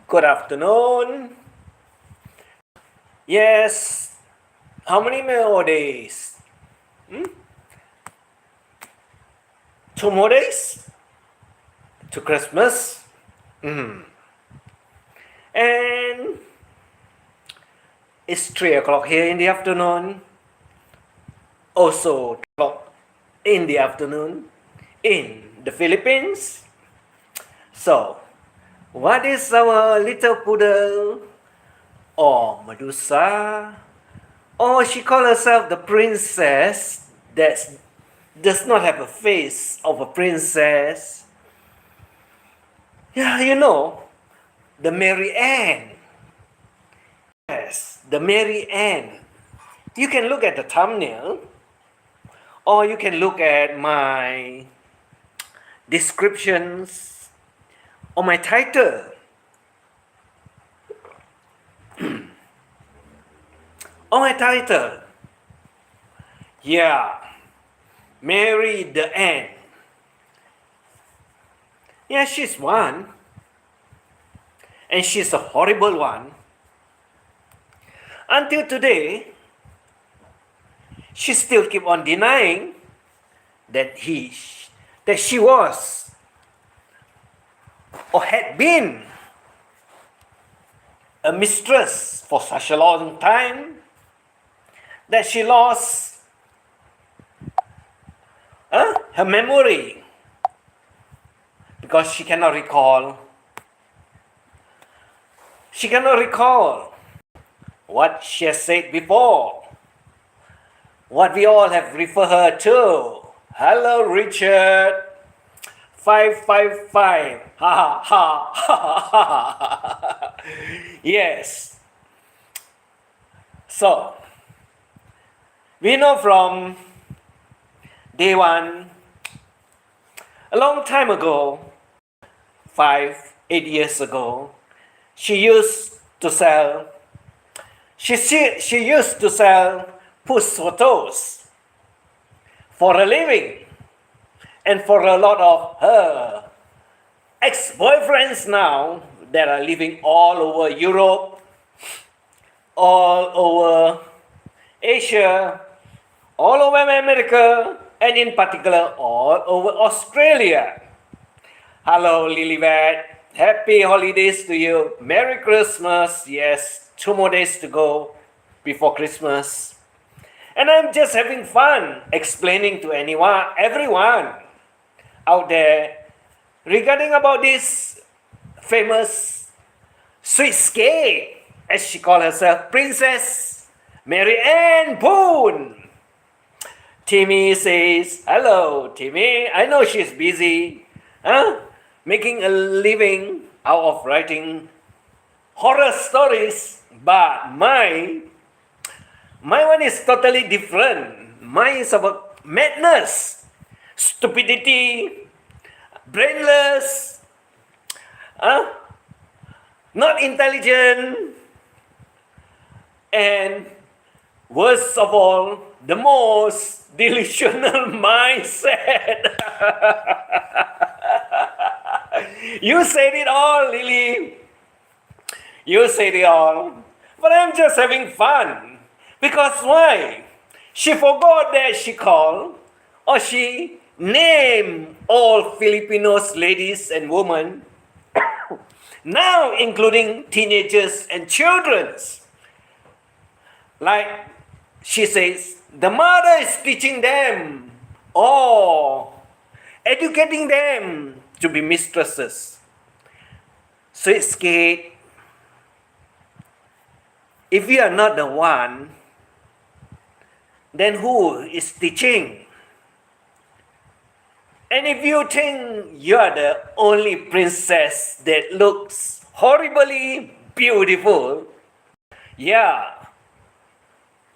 Good afternoon. Yes, how many more days? 2 more days to Christmas. And it's 3 o'clock here in the afternoon. Also 2 o'clock in the afternoon in the Philippines. So, what is our little poodle or Medusa? Or she calls herself the princess that does not have a face of a princess. Yeah, the Mary Ann. Yes, the Mary Ann. You can look at the thumbnail, or you can look at my descriptions or my title. On my title. Yeah, Mary the Ann. Yeah, she's one. And she's a horrible one. Until today, she still keep on denying that she was or had been a mistress for such a long time that she lost her memory because she cannot recall what she has said before, what we all have referred her to. Hello, Richard. 555. Ha ha ha ha. Yes. So, we know from day one, a long time ago, 8 years ago, she used to sell puss photos for a living, and for a lot of her ex-boyfriends now that are living all over Europe, all over Asia, all over America, and in particular all over Australia. Hello, Lilibet. Happy holidays to you. Merry Christmas. Yes, 2 more days to go before Christmas. And I'm just having fun explaining to everyone out there regarding about this famous sweetscape, as she calls herself, Princess Mary Ann Boone. Timmy says, hello, Timmy. I know she's busy, making a living out of writing horror stories, but my one is totally different. Mine is about madness, stupidity, brainless, not intelligent, and worst of all, the most delusional mindset. You said it all, Lily. You said it all. But I'm just having fun. Because why? She forgot that she named all Filipinos, ladies and women, now including teenagers and children. Like she says, the mother is teaching them or educating them to be mistresses. Sweetscape, if you are not the one, then who is teaching? And if you think you are the only princess that looks horribly beautiful, yeah,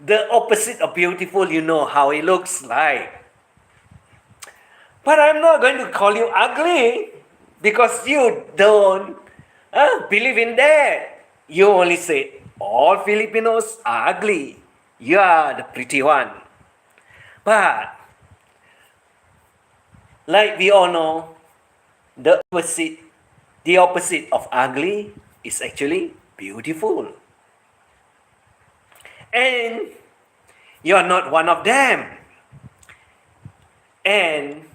the opposite of beautiful, you know how it looks like. But I'm not going to call you ugly because you don't believe in that. You only say all Filipinos are ugly. You are the pretty one. But like we all know, the opposite of ugly is actually beautiful. And you're not one of them. And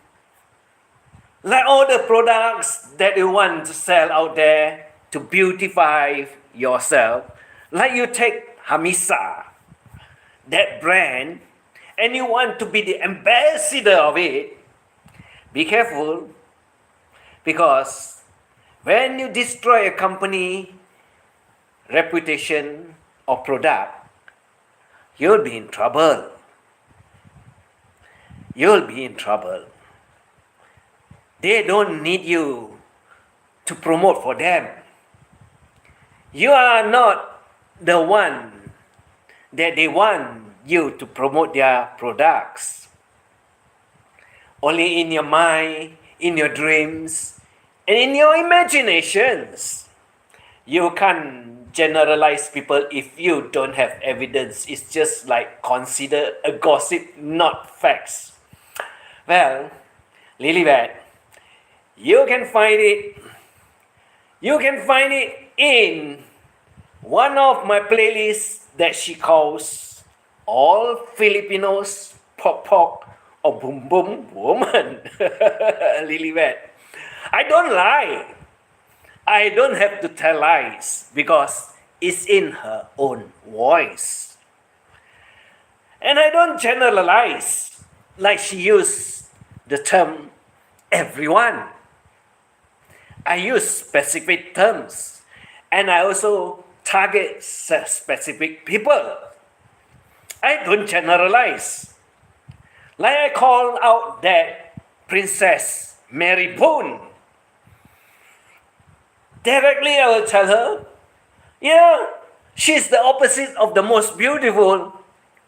like all the products that you want to sell out there to beautify yourself, like you take Hamisa, that brand, and you want to be the ambassador of it, be careful, because when you destroy a company reputation or product, you'll be in trouble. You'll be in trouble. They don't need you to promote for them. You are not the one that they want you to promote their products. Only in your mind, in your dreams, and in your imaginations. You can't generalize people if you don't have evidence. It's just like consider a gossip, not facts. Well, Lilybeth, you can find it in one of my playlists that she calls All Filipinos Pok Pok or Boom Boom Woman. Lilybeth, I don't lie. I don't have to tell lies because it's in her own voice. And I don't generalize like she used the term everyone. I use specific terms and I also target specific people. I don't generalize. Like I call out that Princess Mary Boone. Directly I will tell her, yeah, she's the opposite of the most beautiful,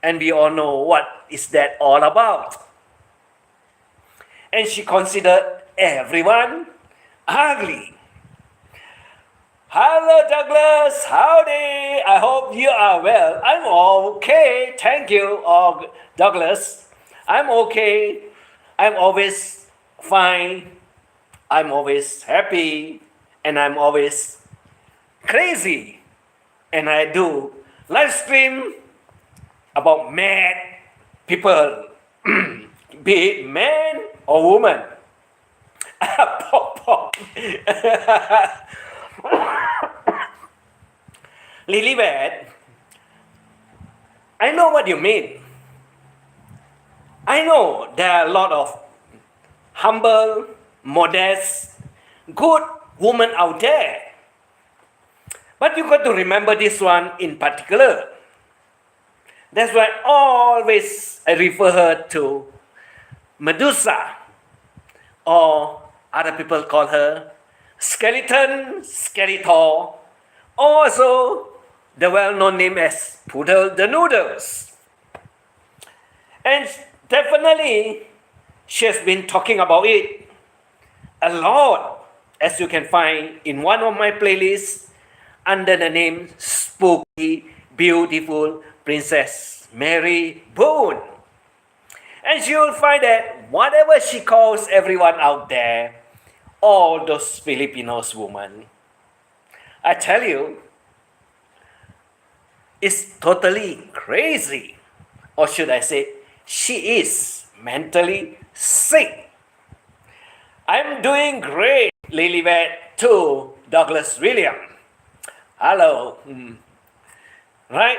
and we all know what is that all about. And she considered everyone ugly. Hello Douglas, howdy, I hope you are well. I'm okay, thank you, Douglas. I'm okay, I'm always fine, I'm always happy, and I'm always crazy. And I do live stream about mad people, be it man or woman. Pop, pop. Lilybeth, I know what you mean. I know there are a lot of humble, modest, good women out there. But you got to remember this one in particular. That's why always I refer her to Medusa, or other people call her Skeleton, Skeletor, also the well-known name as Poodle the Noodles. And definitely she has been talking about it a lot, as you can find in one of my playlists under the name Spooky Beautiful Princess Mary Boone. And she will find that whatever she calls everyone out there, all those Filipinos women, I tell you, it's totally crazy. Or should I say, she is mentally sick. I'm doing great, Lilybeth, to Douglas William. Hello. Right?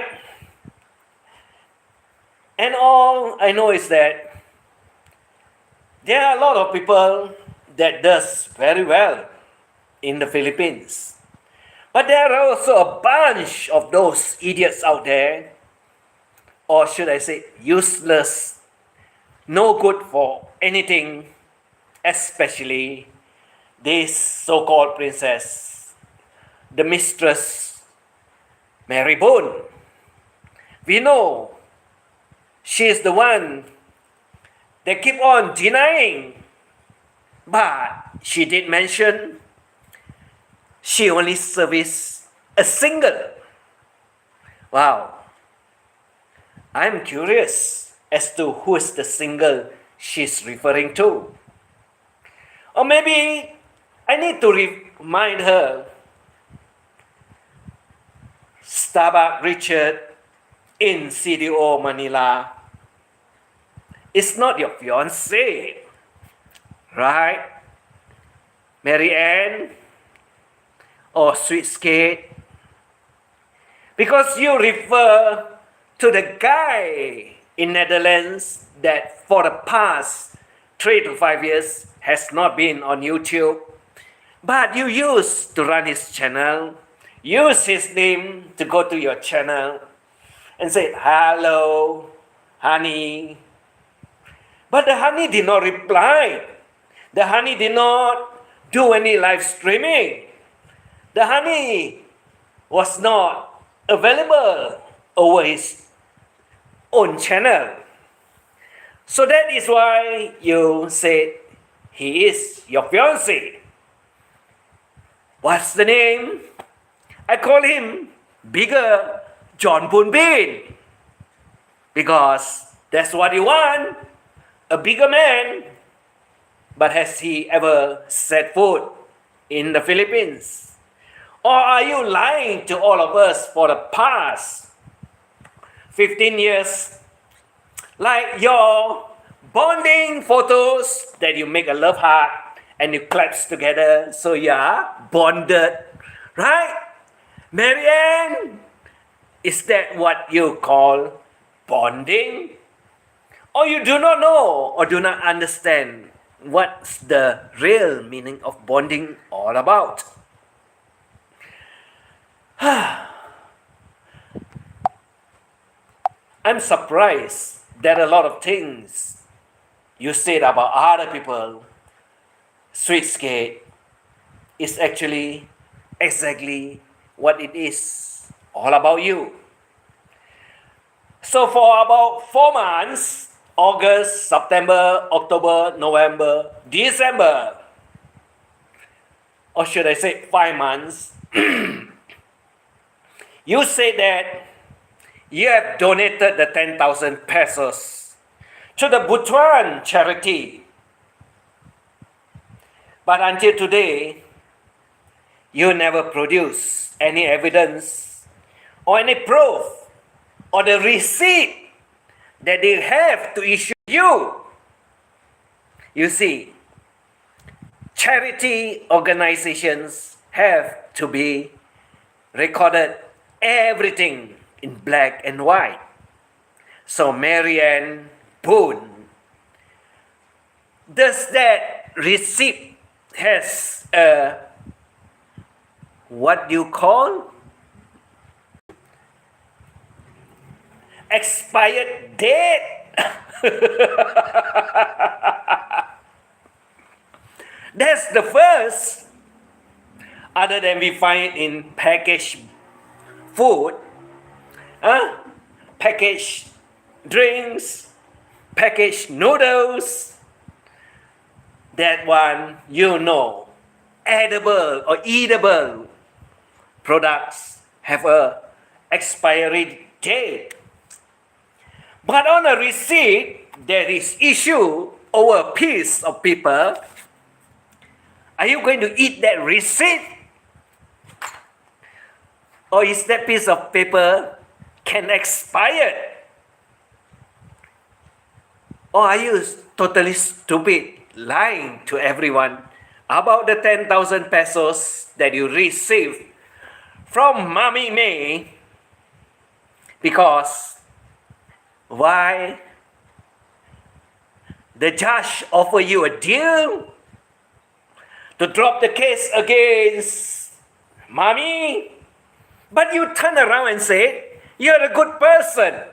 And all I know is that there are a lot of people that does very well in the Philippines. But there are also a bunch of those idiots out there, or should I say useless, no good for anything, especially this so-called princess, the mistress Mary Boone. We know she is the one that keep on denying, but she did mention she only serviced a single. Wow. I'm curious as to who is the single she's referring to. Or maybe I need to remind her Starbucks Richard in CDO Manila is not your fiancé, right? Mary Ann or Sweet Skate? Because you refer to the guy in Netherlands that for the past 3 to 5 years has not been on YouTube, but you used to run his channel, use his name to go to your channel and say, hello, honey. But the honey did not reply. The honey did not do any live streaming. The honey was not available over his own channel. So that is why you said he is your fiancé. What's the name? I call him Bigger John Boon Bean. Because that's what you want, a bigger man. But has he ever set foot in the Philippines? Or are you lying to all of us for the past 15 years? Like your bonding photos that you make a love heart and you claps together, so you are bonded, right? Marianne, is that what you call bonding? Or you do not know or do not understand what's the real meaning of bonding all about? I'm surprised that a lot of things you said about other people, Sweet Skate, is actually exactly what it is all about you. So for about 4 months, August, September, October, November, December, or should I say 5 months, you say that you have donated the 10,000 pesos to the BUTUAN charity. But until today, you never produce any evidence or any proof or the receipt that they have to issue you. You see, charity organizations have to be recorded everything in black and white. So Marianne Boone, does that receipt has a what you call expired date? That's the first, other than we find in packaged food, packaged drinks, packaged noodles. That one, you know, edible or eatable products have a expiry date. But on a receipt that is issued over a piece of paper, are you going to eat that receipt? Or is that piece of paper can expire? Or are you totally stupid, lying to everyone about the 10,000 pesos that you received from Mommy May? Because why? The judge offered you a deal to drop the case against Mommy, but you turn around and say, you're a good person.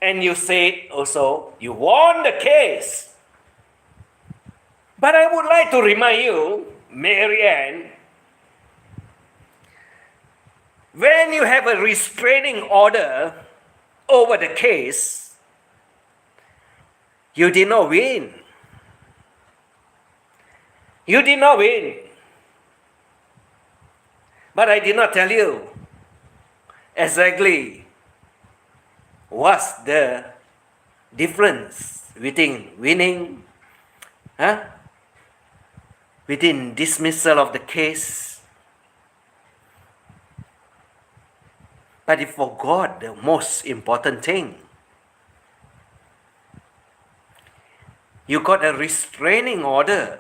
And you said also, you won the case. But I would like to remind you, Marianne, when you have a restraining order over the case, you did not win. You did not win. But I did not tell you exactly what's the difference between winning, between dismissal of the case, But he forgot the most important thing. You got a restraining order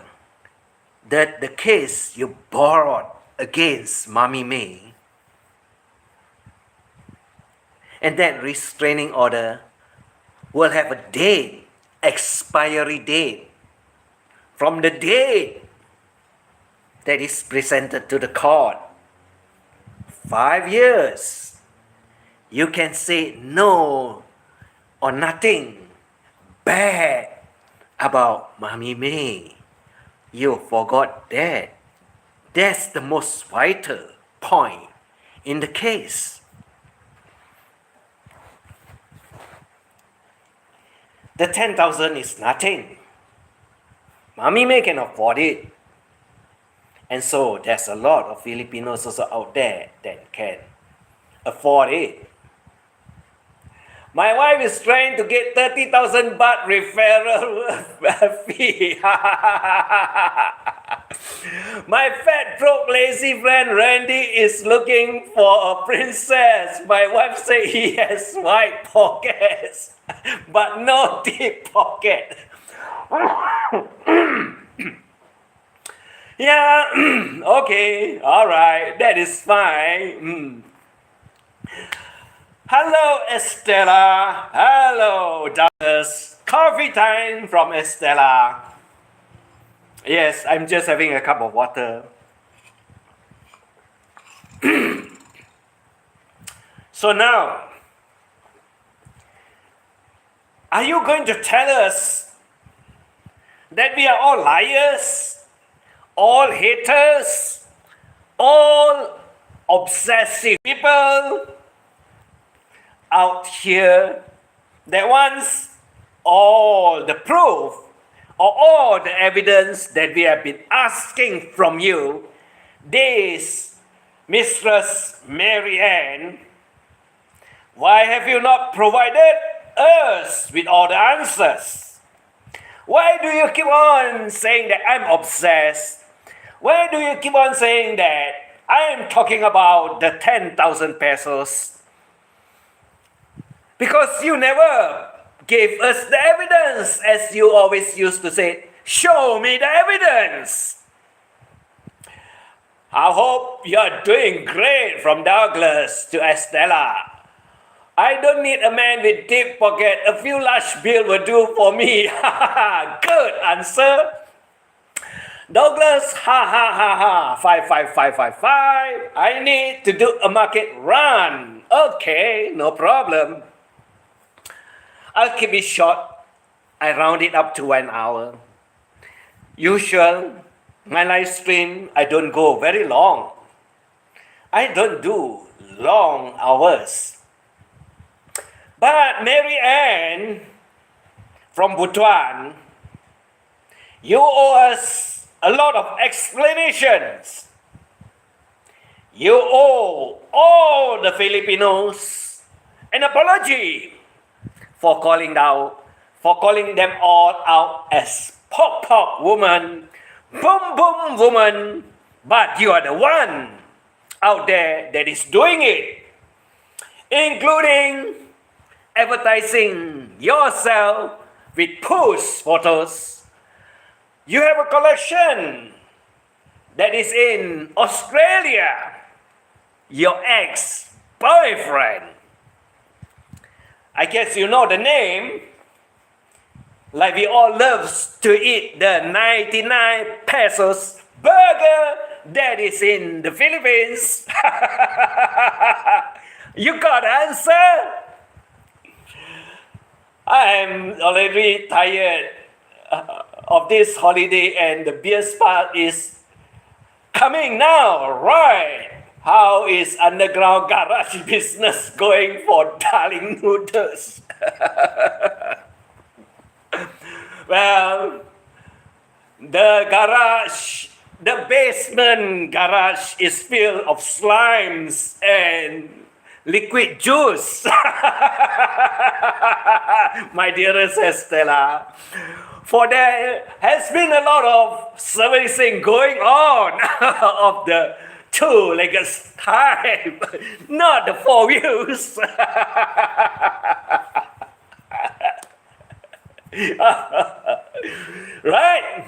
that the case you borrowed against Mommy May. And that restraining order will have a date, expiry date, from the date that is presented to the court. 5 years. You can say no or nothing bad about Mommy May. You forgot that. That's the most vital point in the case. The 10,000 is nothing. Mommy May can afford it. And so there's a lot of Filipinos also out there that can afford it. My wife is trying to get 30,000 baht referral fee. My fat, broke, lazy friend Randy is looking for a princess. My wife say he has white pockets, but no deep pocket. Yeah, okay, all right, that is fine. Hello, Estella. Hello, Douglas. Coffee time from Estella. Yes, I'm just having a cup of water. So now, are you going to tell us that we are all liars, all haters, all obsessive people out here that wants all the proof or all the evidence that we have been asking from you, this Mistress Mary Ann? Why have you not provided us with all the answers? Why do you keep on saying that I'm obsessed? Why do you keep on saying that I'm talking about the 10,000 pesos? Because you never gave us the evidence, as you always used to say, show me the evidence. I hope you're doing great from Douglas to Estella. I don't need a man with deep pocket. A few large bills will do for me. Good answer. Douglas, ha ha ha ha, 55555. I need to do a market run. Okay, no problem. I'll keep it short. I round it up to 1 hour. Usual, my live stream, I don't go very long. I don't do long hours. But Mary Ann from BUTUAN, you owe us a lot of explanations. You owe all the Filipinos an apology for calling them all out as pop pop woman, boom boom woman, but you are the one out there that is doing it, including advertising yourself with push photos. You have a collection that is in Australia. Your ex-boyfriend, I guess you know the name, like we all love to eat the 99 pesos burger that is in the Philippines. You got answer? I'm already tired of this holiday and the best part is coming now, right? How is underground garage business going for darling noodles? Well, the basement garage is filled of slimes and liquid juice. My dearest Estella, for there has been a lot of servicing going on of the two-legged type, not the four wheels. Right?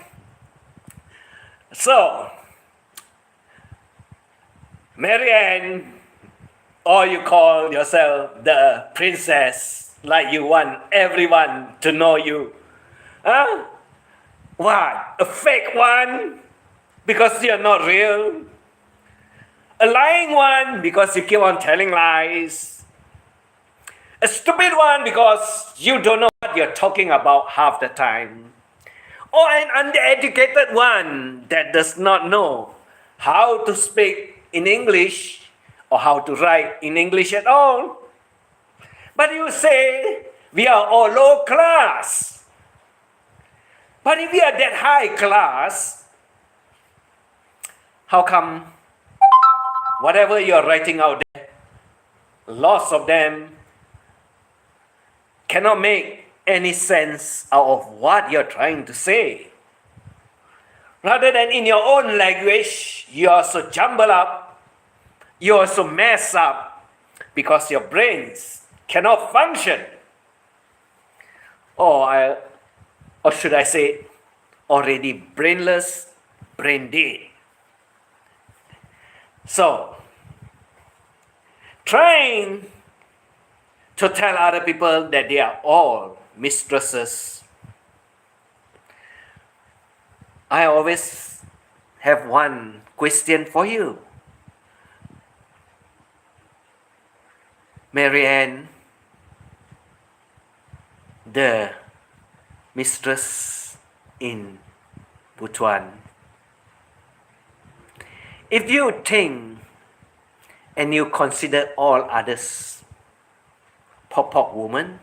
So, Marianne, or you call yourself the princess, like you want everyone to know you. Huh? What? A fake one? Because you're not real? A lying one because you keep on telling lies? A stupid one because you don't know what you're talking about half the time? Or an uneducated one that does not know how to speak in English or how to write in English at all? But you say we are all low class. But if we are that high class, how come whatever you're writing out there, lots of them cannot make any sense out of what you're trying to say? Rather than in your own language, you are so jumbled up, you are so messed up because your brains cannot function. Or should I say, already brainless, brain dead. So, trying to tell other people that they are all mistresses, I always have one question for you. Marianne, the mistress in BUTUAN, if you think and you consider all others pop woman,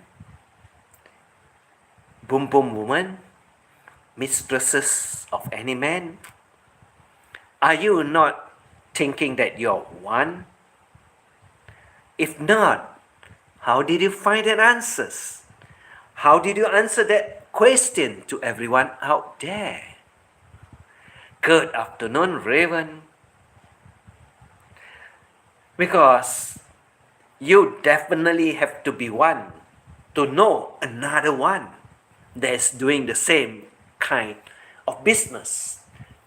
boom woman, mistresses of any man, are you not thinking that you're one? If not, how did you find an answers? How did you answer that question to everyone out there? Good afternoon, Raven. Because you definitely have to be one to know another one that's doing the same kind of business.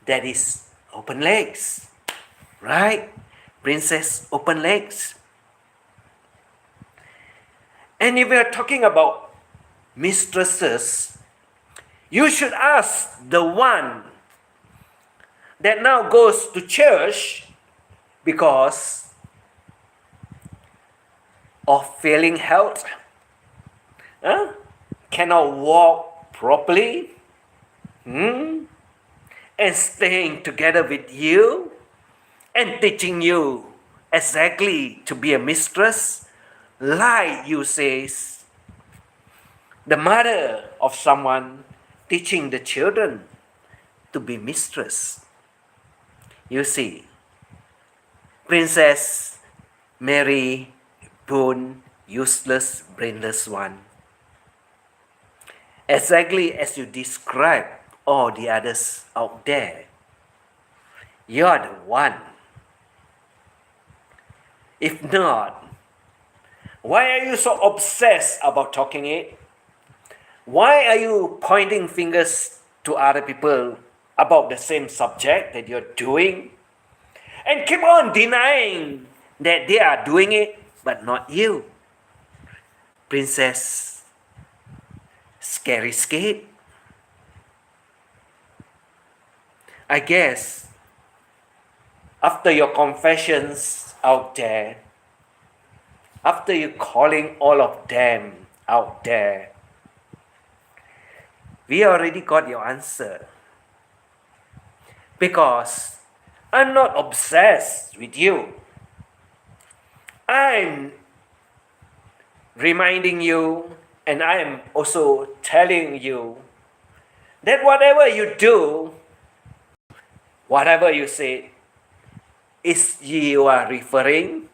That is open legs, right? Princess open legs. And if we are talking about mistresses, you should ask the one that now goes to church because of failing health, cannot walk properly, and staying together with you and teaching you exactly to be a mistress, like you says, the mother of someone teaching the children to be mistress. You see, Princess Mary Boone, useless, brainless one. Exactly as you describe all the others out there, you're the one. If not, why are you so obsessed about talking it? Why are you pointing fingers to other people about the same subject that you're doing? And keep on denying that they are doing it, but not you. Princess Scary Skate. I guess after your confessions out there, after you calling all of them out there, we already got your answer. Because I'm not obsessed with you. I'm reminding you, and I'm also telling you that whatever you do, whatever you say, is you are referring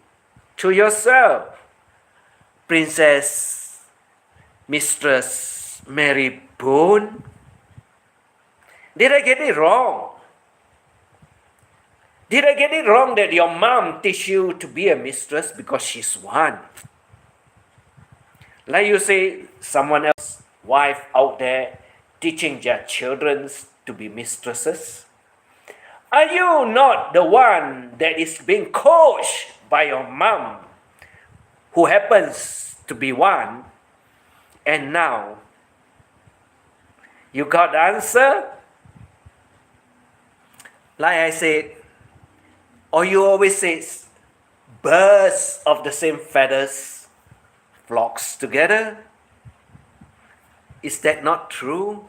to yourself. Princess Mistress Mary Boone. Did I get it wrong? Did I get it wrong that your mom teach you to be a mistress because she's one? Like you say, someone else, wife out there teaching their children to be mistresses? Are you not the one that is being coached by your mom, who happens to be one, and now you got the answer? Like I said, or you always say, birds of the same feathers flocks together. Is that not true?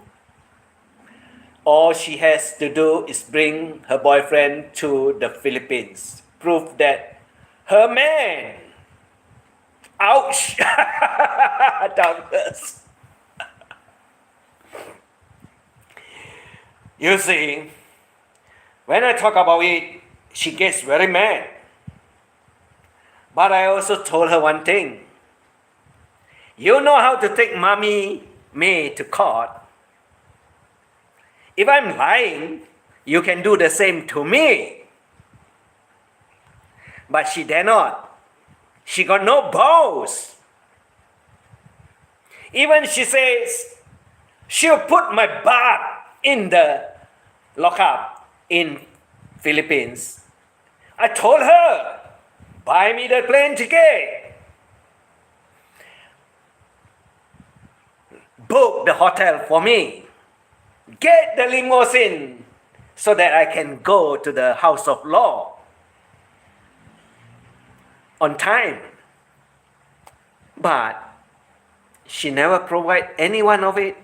All she has to do is bring her boyfriend to the Philippines. Prove that her man, ouch, doubtless. You see, when I talk about it, she gets very mad. But I also told her one thing. You know how to take Mommy May to court. If I'm lying, you can do the same to me. But she dare not. She got no balls. Even she says she'll put my butt in the lockup in Philippines. I told her, buy me the plane ticket. Book the hotel for me. Get the limousine so that I can go to the house of law on time. But she never provide any one of it.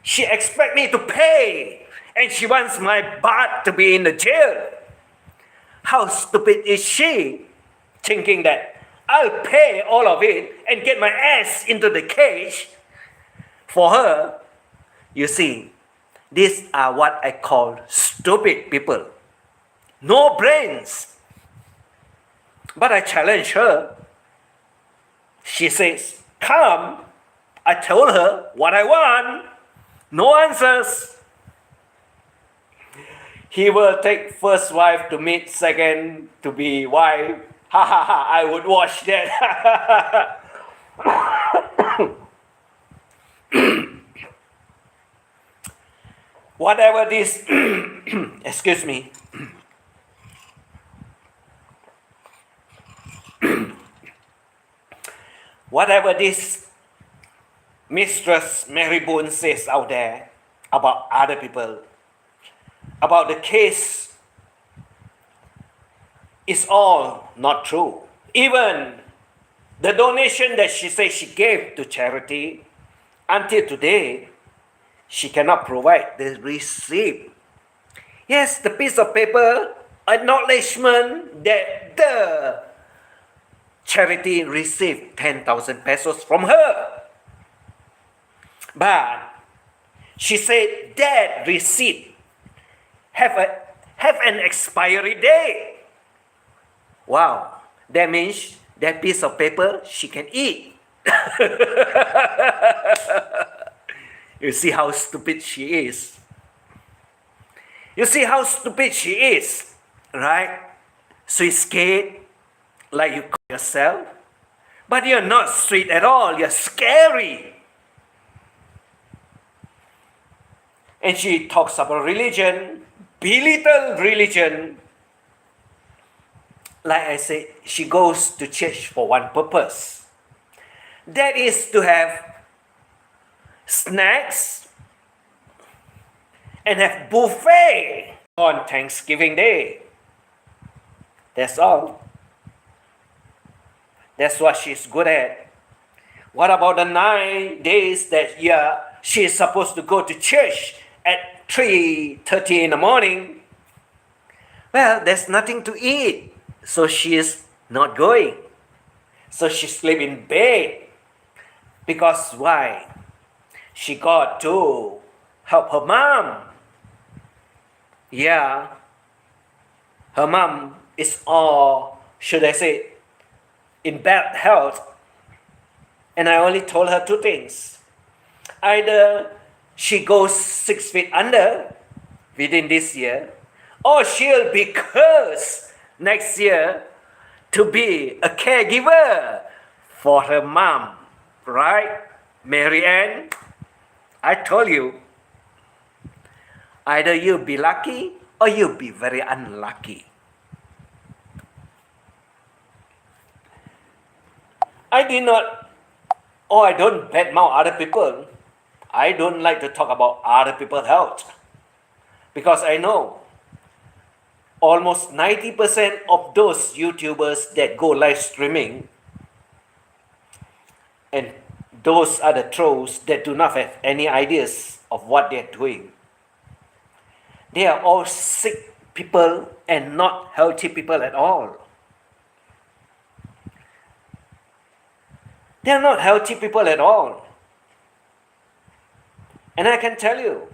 She expect me to pay, and she wants my butt to be in the jail. How stupid is she, thinking that I'll pay all of it and get my ass into the cage for her? You see, these are what I call stupid people. No brains. But I challenge her. She says, come. I told her what I want. No answers. He will take first wife to meet second to be wife. Ha ha ha, I would watch that. Whatever this, excuse me. Whatever this Mistress Mary Boone says out there about other people, about the case, is all not true. Even the donation that she says she gave to charity, until today, she cannot provide the receipt. Yes, the piece of paper, acknowledgement that the charity received 10,000 pesos from her. But she said that receipt have an expiry date. Wow, that means that piece of paper she can eat. You see how stupid she is. You see how stupid she is, right? Sweet scared, like you call yourself. But you're not sweet at all. You're scary. And she talks about religion, belittle religion. Like I said, she goes to church for one purpose. That is to have snacks and have buffet on Thanksgiving Day. That's all. That's what she's good at. What about the 9 days that she's supposed to go to church at 3:30 in the morning? Well, there's nothing to eat, so she is not going. So she sleep in bed. Because why? She got to help her mom. Yeah, her mom is all, should I say, in bad health. And I only told her two things. Either she goes 6 feet under within this year, or she'll be cursed next year to be a caregiver for her mom. Right, Mary Ann? I told you, either you'll be lucky or you'll be very unlucky. I did not, or I don't badmouth other people. I don't like to talk about other people's health because I know almost 90% of those YouTubers that go live streaming, and those are the trolls that do not have any ideas of what they're doing. They are all sick people and not healthy people at all. They are not healthy people at all. And I can tell you,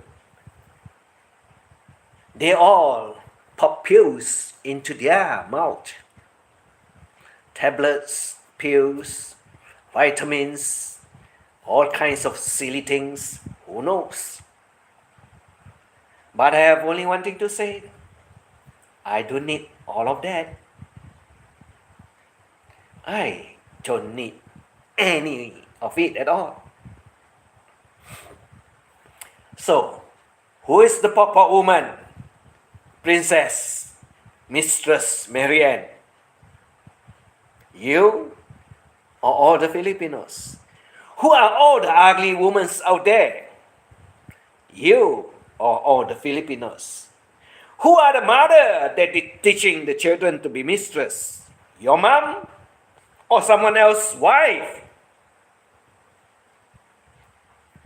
they all pop pills into their mouth. Tablets, pills, vitamins, all kinds of silly things, who knows? But I have only one thing to say. I don't need all of that. I don't need any of it at all. So, who is the Papa woman? Princess, Mistress Mary Ann? You or all the Filipinos? Who are all the ugly women out there? You or all the Filipinos? Who are the mother that is teaching the children to be mistress? Your mom or someone else's wife?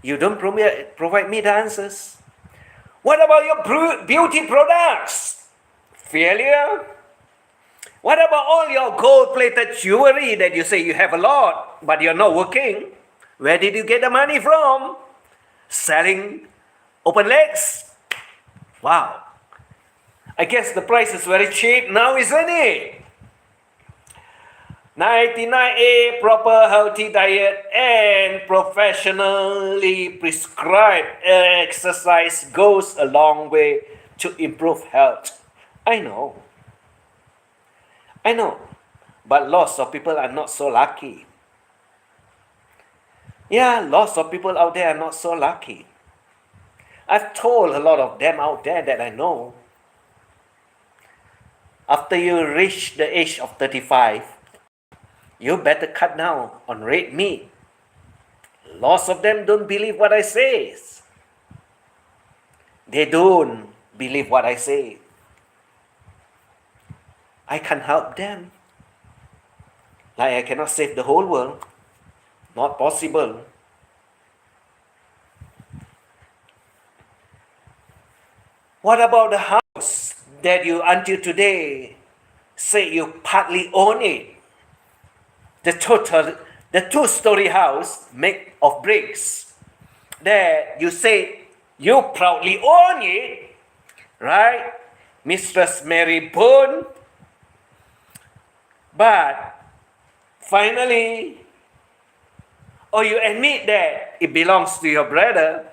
You don't provide me the answers. What about your beauty products? Failure? What about all your gold-plated jewelry that you say you have a lot, but you're not working? Where did you get the money from? Selling open legs? Wow. I guess the price is very cheap now, isn't it? 99A proper healthy diet and professionally prescribed exercise goes a long way to improve health. I know. But lots of people are not so lucky. Yeah, lots of people out there are not so lucky. I've told a lot of them out there that I know. After you reach the age of 35, you better cut down on red meat. Lots of them don't believe what I say. They don't believe what I say. I can't help them. Like I cannot save the whole world. Not possible. What about the house that you until today say you partly own it? The two-story house made of bricks that you say you proudly own it, right, Mistress Mary Boone? But finally, or you admit that it belongs to your brother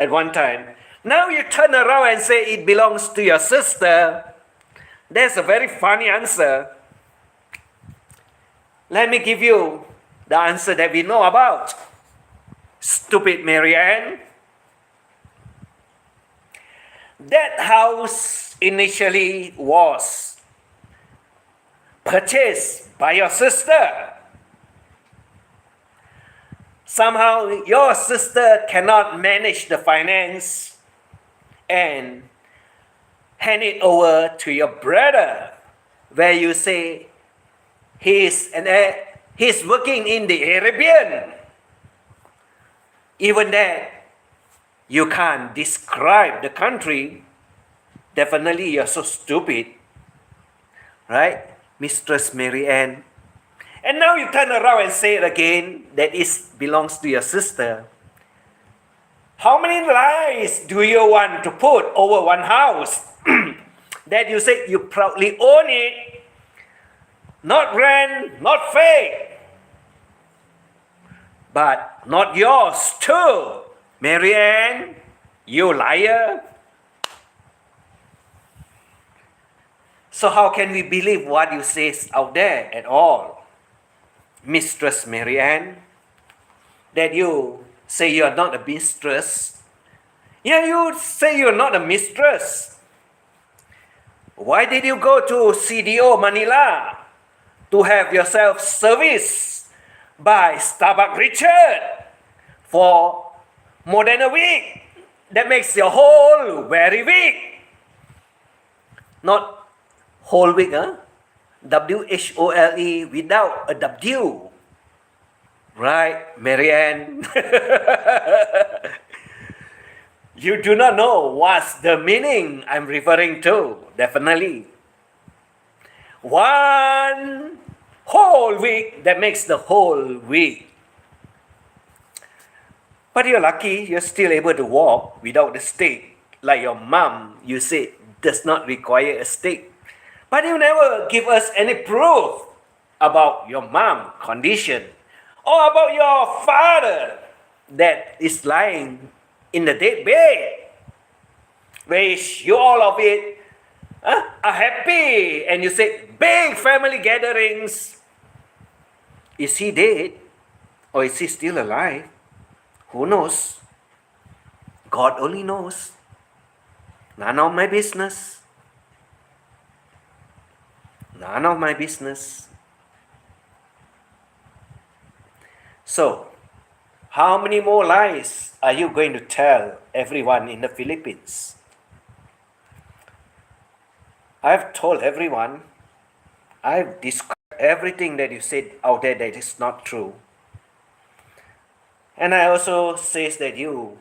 at one time. Now you turn around and say it belongs to your sister. That's a very funny answer. Let me give you the answer that we know about. Stupid Mary Ann. That house initially was purchased by your sister. Somehow your sister cannot manage the finance and hand it over to your brother, where you say he's working in the Caribbean. Even that, you can't describe the country. Definitely you're so stupid. Right, Mistress Mary Ann? And now you turn around and say it again that it belongs to your sister. How many lies do you want to put over one house that you say you proudly own it? Not rent, not fake, but not yours too, Mary Ann, you liar. So how can we believe what you say out there at all? Mistress Marianne, that you say you are not a mistress. Yeah, you say you're not a mistress. Why did you go to CDO Manila to have yourself serviced by Starbucks Richard for more than a week? That makes your whole very week. Not whole week, huh? WHOLE without a W. Right, Marianne? You do not know what's the meaning I'm referring to, definitely. One whole week, that makes the whole week. But you're lucky you're still able to walk without the stick. Like your mom, you said, does not require a stick. But you never give us any proof about your mom condition or about your father that is lying in the dead bed, which you all of it are happy, and you say big family gatherings. Is he dead or is he still alive? Who knows? God only knows. None of my business. None of my business. So, how many more lies are you going to tell everyone in the Philippines? I've told everyone, I've described everything that you said out there that is not true. And I also says that you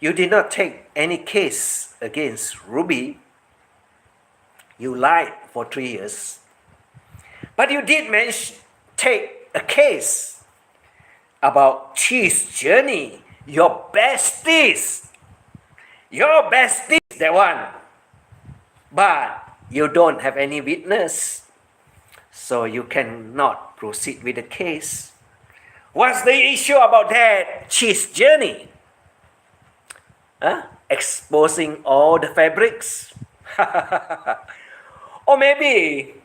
did not take any case against Ruby. You lied for 3 years. But you did take a case about Cheese Journey, your besties. Your besties, that one. But you don't have any witness, so you cannot proceed with the case. What's the issue about that Cheese Journey? Exposing all the fabrics? Or maybe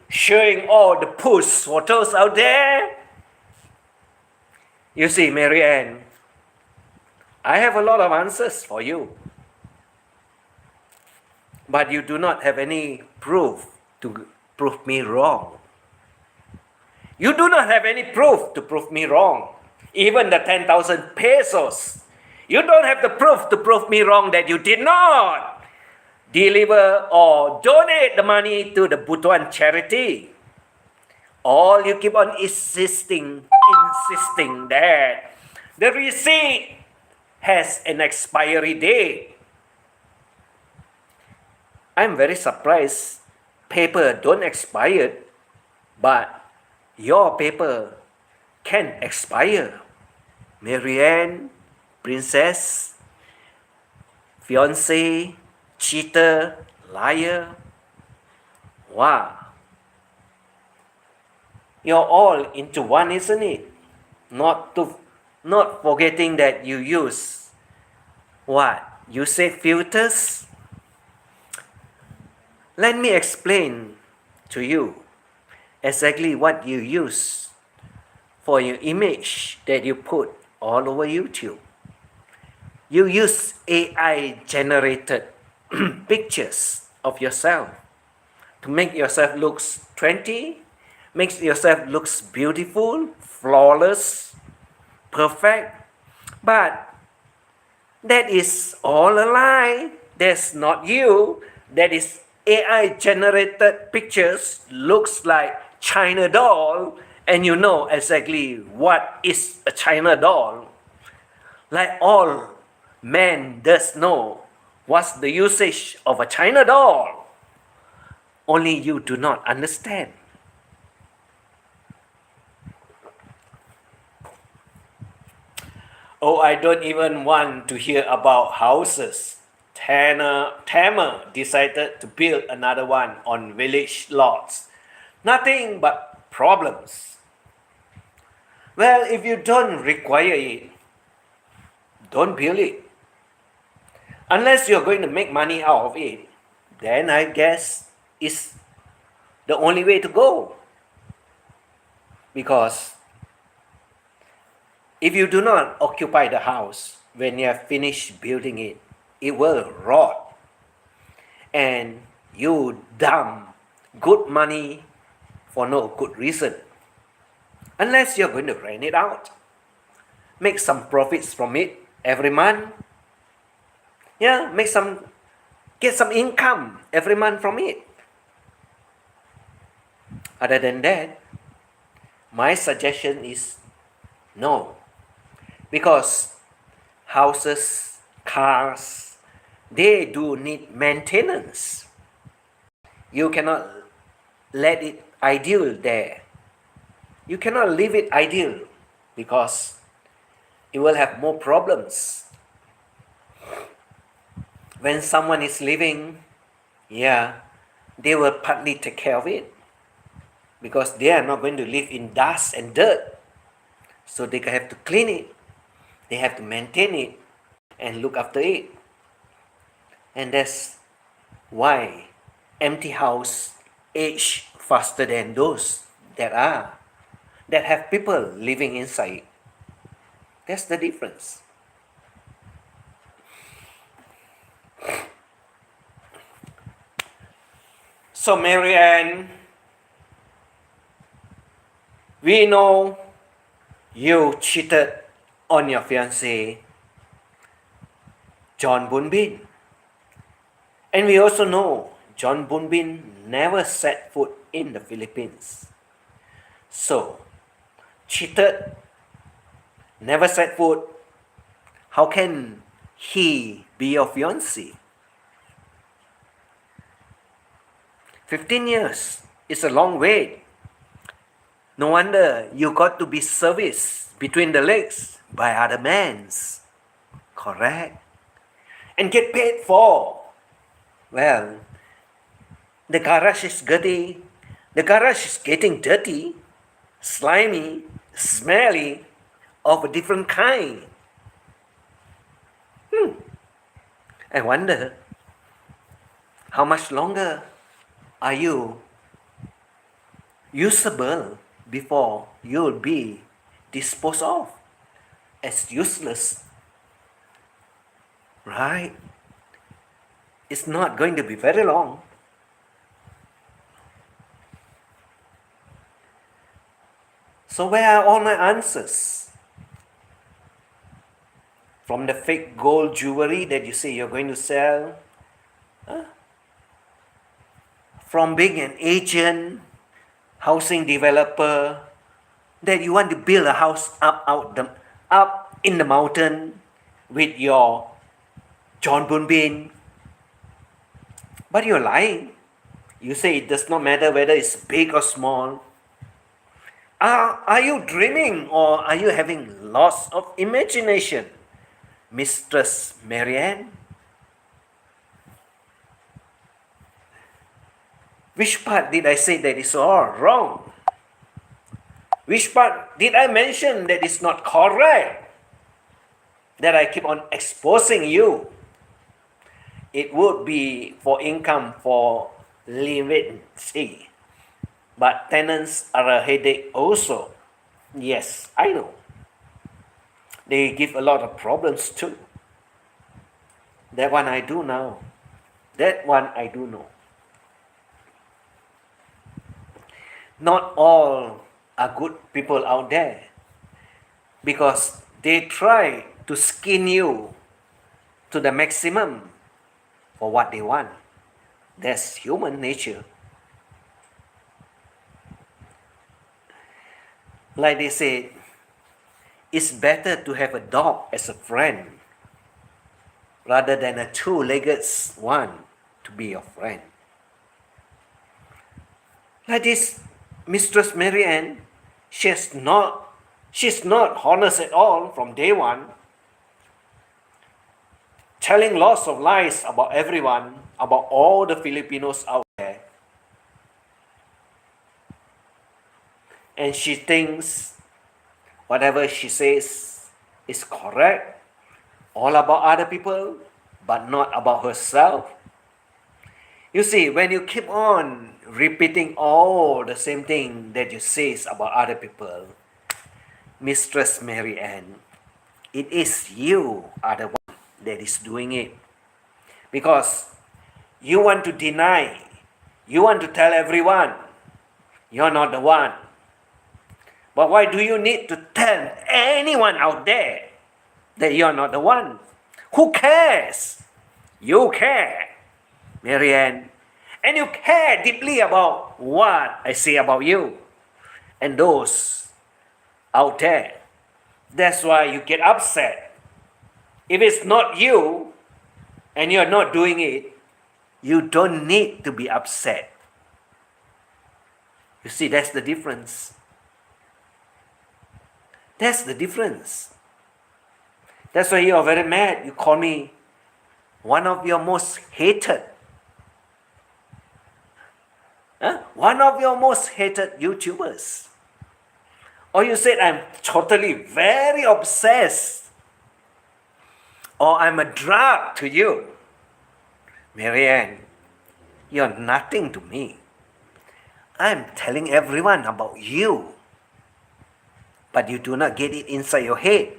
showing all the puss photos out there? You see, Marianne, I have a lot of answers for you. But you do not have any proof to prove me wrong. You do not have any proof to prove me wrong. Even the 10,000 pesos. You don't have the proof to prove me wrong that you did not deliver or donate the money to the BUTUAN charity. All you keep on insisting that the receipt has an expiry date. I'm very surprised. Paper don't expire, but your paper can expire. Marianne, princess, fiancé, cheater, liar. Wow. You're all into one, isn't it? Not forgetting that you use what? You say filters? Let me explain to you exactly what you use for your image that you put all over YouTube. You use AI generated pictures of yourself to make yourself look 20, makes yourself looks beautiful, flawless, perfect. But that is all a lie. That's not you. That is AI generated pictures, looks like China doll, and you know exactly what is a China doll. Like all men does know what's the usage of a China doll. Only you do not understand. Oh, I don't even want to hear about houses. Tamer decided to build another one on village lots. Nothing but problems. Well, if you don't require it, don't build it. Unless you're going to make money out of it, then I guess it's the only way to go. Because if you do not occupy the house when you have finished building it, it will rot. And you dump good money for no good reason. Unless you're going to rent it out. Make some profits from it every month. Yeah, get some income every month from it. Other than that, my suggestion is no. Because houses, cars, they do need maintenance. You cannot let it idle there. You cannot leave it idle because it will have more problems. When someone is living, they will partly take care of it because they are not going to live in dust and dirt. So they have to clean it. They have to maintain it and look after it. And that's why empty house age faster than those that have people living inside. That's the difference. So Marianne, we know you cheated on your fiancé, John Bunbin. And we also know John Bunbin never set foot in the Philippines. So, cheated, never set foot, how can he be your fiancé? 15 years is a long wait. No wonder you got to be serviced between the legs by other men. Correct? And get paid for. Well, the garage is dirty. The garage is getting dirty, slimy, smelly, of a different kind. I wonder, how much longer are you usable before you'll be disposed of as useless? Right? It's not going to be very long. So where are all my answers? From the fake gold jewelry that you say you're going to sell? From being an agent, housing developer, that you want to build a house up in the mountain with your John Bunbin. But you're lying. You say it does not matter whether it's big or small. Are you dreaming or are you having loss of imagination, Mistress Marianne? Which part did I say that is all wrong? Which part did I mention that is not correct? That I keep on exposing you. It would be for income for living. But tenants are a headache also. Yes, I know. They give a lot of problems too. That one I do know. That one I do know. Not all are good people out there because they try to skin you to the maximum for what they want. That's human nature. Like they say, it's better to have a dog as a friend rather than a two-legged one to be your friend. Like this Mistress Marianne, she's not honest at all from day one, telling lots of lies about everyone, about all the Filipinos out there. And she thinks whatever she says is correct, all about other people. but not about herself. You see, when you keep on repeating all the same thing that you say about other people, Mistress Mary Ann, it is you are the one that is doing it. Because you want to deny, you want to tell everyone, you're not the one. But why do you need to tell anyone out there that you're not the one? Who cares? You care, Mary Ann. And you care deeply about what I say about you and those out there. That's why you get upset. If it's not you and you're not doing it, you don't need to be upset. You see, that's the difference. That's the difference. That's why you're very mad. You call me one of your most hated. One of your most hated YouTubers. Or you said I'm totally very obsessed. Or I'm a drug to you. Mary Ann, you're nothing to me. I'm telling everyone about you. But you do not get it inside your head.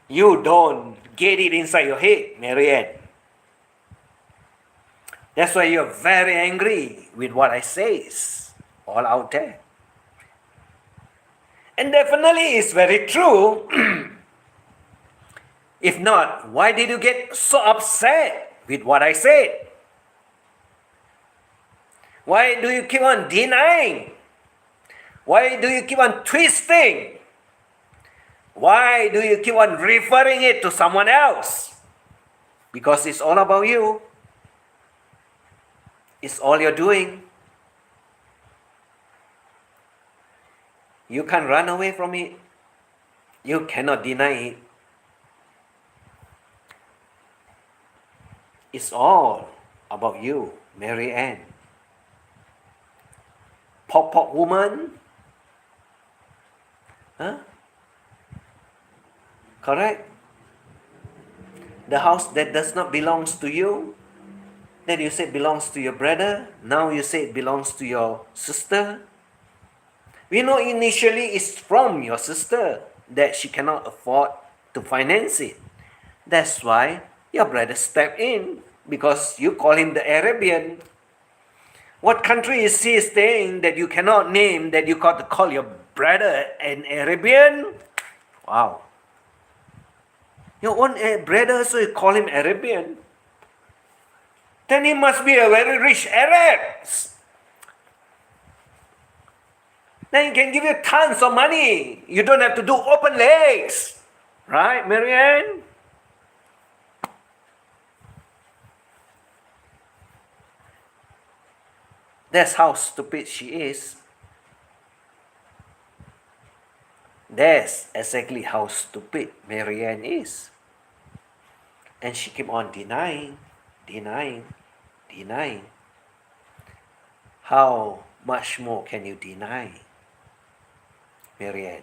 You don't get it inside your head, Mary Ann. That's why you're very angry with what I say all out there. And definitely it's very true. If not, why did you get so upset with what I said? Why do you keep on denying? Why do you keep on twisting? Why do you keep on referring it to someone else? Because it's all about you. It's all you're doing. You can't run away from it. You cannot deny it. It's all about you, Mary Ann. Pop pop woman. Correct? The house that does not belongs to you, that you said belongs to your brother, now you say it belongs to your sister. We know initially it's from your sister that she cannot afford to finance it. That's why your brother stepped in, because you call him the Arabian. What country is he staying that you cannot name, that you got to call your brother an Arabian? Wow. Your own brother, so you call him Arabian? Then he must be a very rich Arab. Then he can give you tons of money. You don't have to do open legs. Right, Mary Ann? That's how stupid she is. That's exactly how stupid Mary Ann is. And she kept on denying. How much more can you deny, Mary Ann?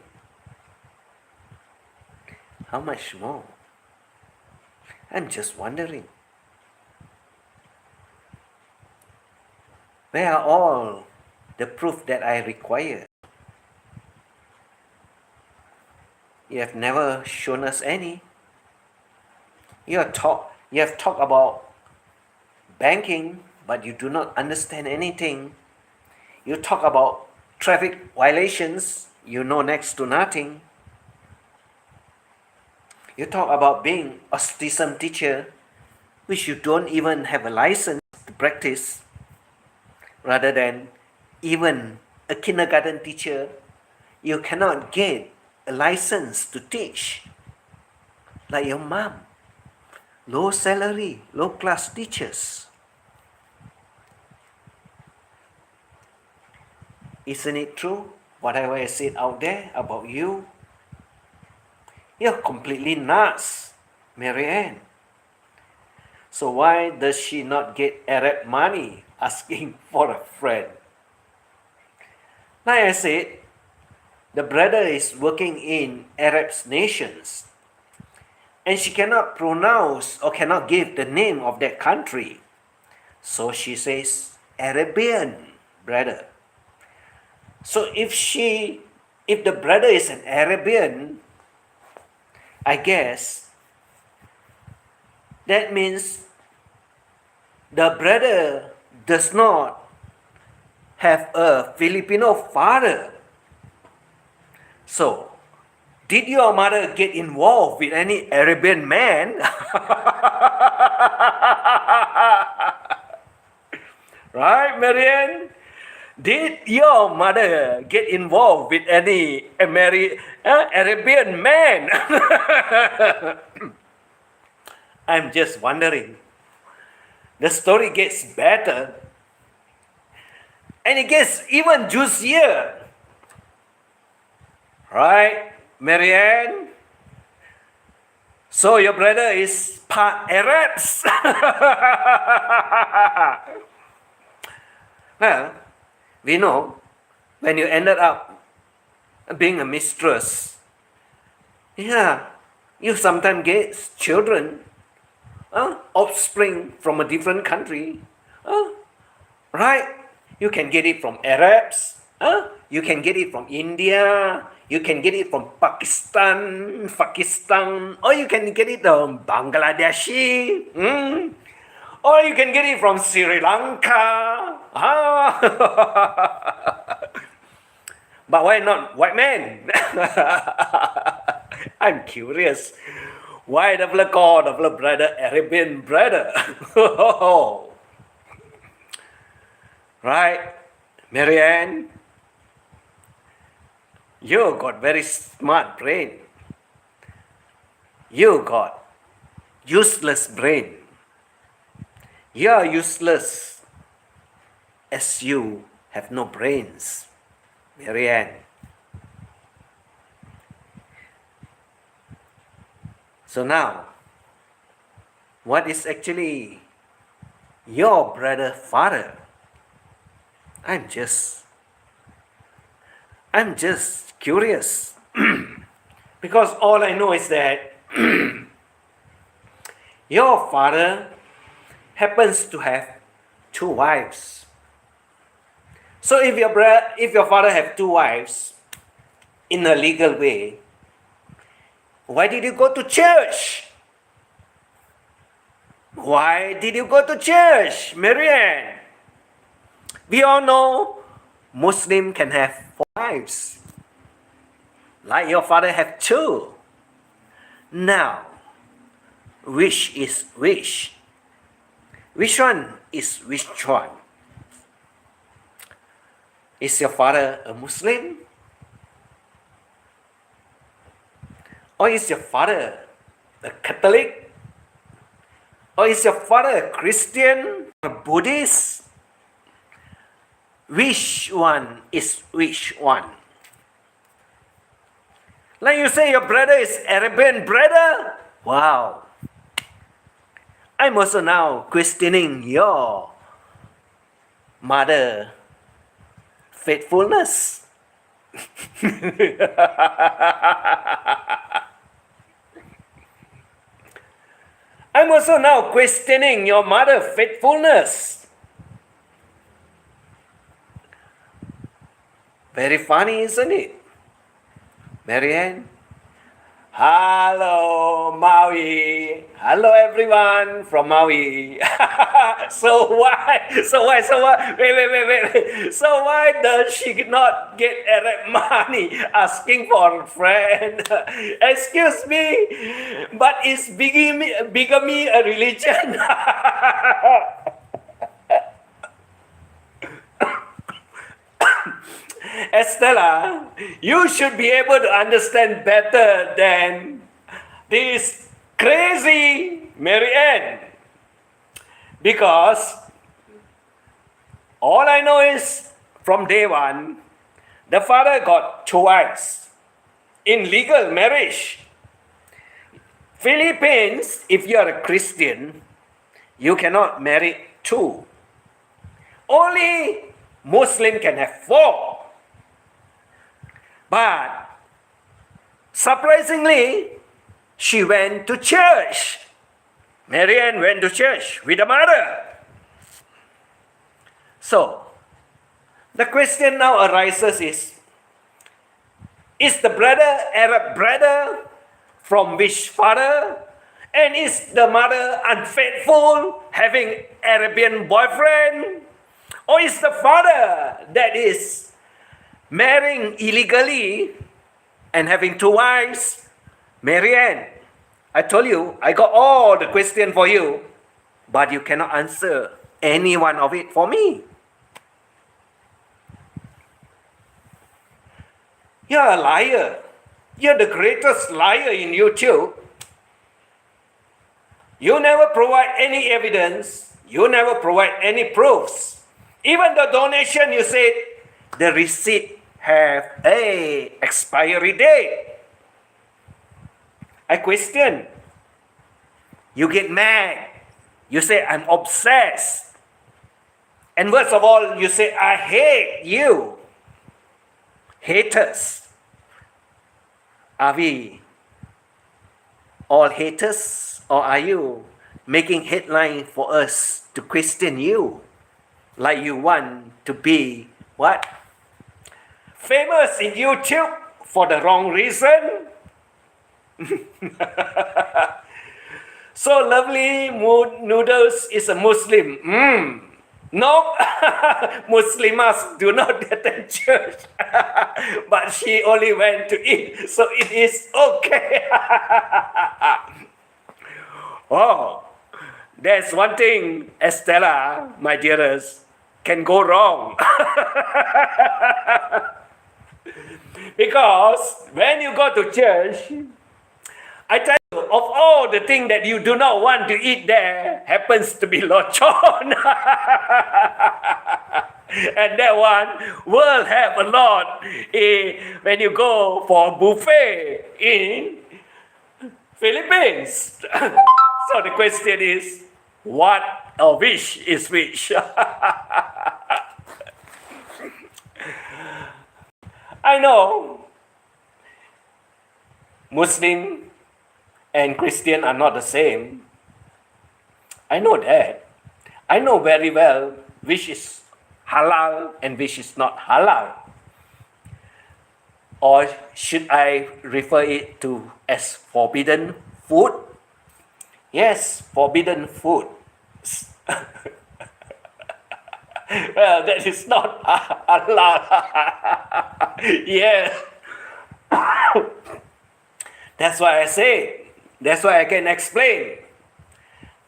How much more? I'm just wondering. Where are all the proof that I require? You have never shown us any. You have talked about banking, but you do not understand anything. You talk about traffic violations, you know next to nothing. You talk about being autism teacher, which you don't even have a license to practice. Rather than even a kindergarten teacher, you cannot get a license to teach. Like your mom. Low salary, low class teachers. Isn't it true? Whatever I said out there about you, you're completely nuts, Mary Ann. So why does she not get Arab money asking for a friend? Like I said, the brother is working in Arab nations. and she cannot pronounce or cannot give the name of that country. So she says Arabian brother. So if the brother is an Arabian, I guess that means the brother does not have a Filipino father. So, did your mother get involved with any Arabian man? Right, Marianne? Did your mother get involved with any Arabian man? I'm just wondering. The story gets better. And it gets even juicier. Right, Marianne? So your brother is part Arabs. Well, we know when you ended up being a mistress, you sometimes get children, offspring from a different country, right? You can get it from Arabs, you can get it from India, you can get it from Pakistan, or you can get it from Bangladeshi, or you can get it from Sri Lanka. But why not white man? I'm curious. Why the call of the brother Arabian brother? Right, Marianne? You got very smart brain. You got useless brain. You are useless as you have no brains, Marianne. So now, what is actually your brother father? I'm just curious. Because all I know is that your father happens to have 2 wives. So if your father have 2 wives in a legal way, why did you go to church? Why did you go to church, Marianne? We all know Muslim can have 4 wives. Like your father have 2. Now, which is which? Which one is which one? Is your father a Muslim? Or is your father a Catholic? Or is your father a Christian, a Buddhist? Which one is which one? Like you say your brother is Arabian brother? Wow. I'm also now questioning your mother faithfulness. I'm also now questioning your mother faithfulness. Very funny, isn't it? Marianne? Hello, Maui. Hello, everyone from Maui. So why? Wait. So why does she not get Arab money asking for a friend? Excuse me, but is bigamy a religion? Estella, you should be able to understand better than this crazy Marianne. Because all I know is from day one, the father got 2 wives in legal marriage. Philippines, if you are a Christian, you cannot marry 2. Only Muslim can have 4. But surprisingly, she went to church. Marianne went to church with the mother. So, the question now arises is the brother Arab brother from which father? And is the mother unfaithful, having Arabian boyfriend? Or is the father that is marrying illegally and having two wives? Marianne, I told you, I got all the question for you, but you cannot answer any one of it for me. You're a liar. You're the greatest liar in YouTube. You never provide any evidence. You never provide any proofs. Even the donation, you said the receipt have a expiry date. I question. You get mad. You say, I'm obsessed. And worst of all, you say, I hate you. Haters. Are we all haters? Or are you making headline for us to question you? Like you want to be what? Famous in YouTube for the wrong reason? So lovely noodles is a Muslim. No, Muslimas do not attend church. But she only went to eat, so it is okay. Oh, there's one thing, Estella, my dearest, can go wrong. Because when you go to church, I tell you, of all the things that you do not want to eat there, happens to be lechon. And that one will have a lot when you go for a buffet in Philippines. So the question is, what or which is which? I know Muslim and Christian are not the same. I know that. I know very well which is halal and which is not halal. Or should I refer it to as forbidden food? Yes, forbidden food. Well, that is not halal. Yeah. That's why I say. That's why I can explain.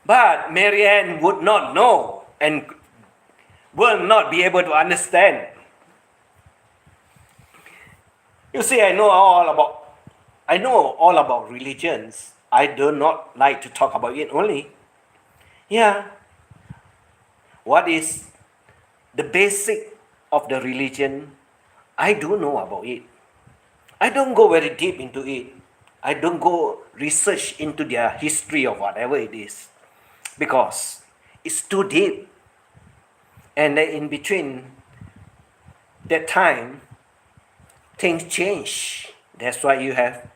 But Marianne would not know and will not be able to understand. You see, I know all about religions. I do not like to talk about it only. Yeah. What is the basic of the religion? I do know about it. I don't go very deep into it. I don't go research into their history or whatever it is, because it's too deep. And in between that time, things change. That's why you have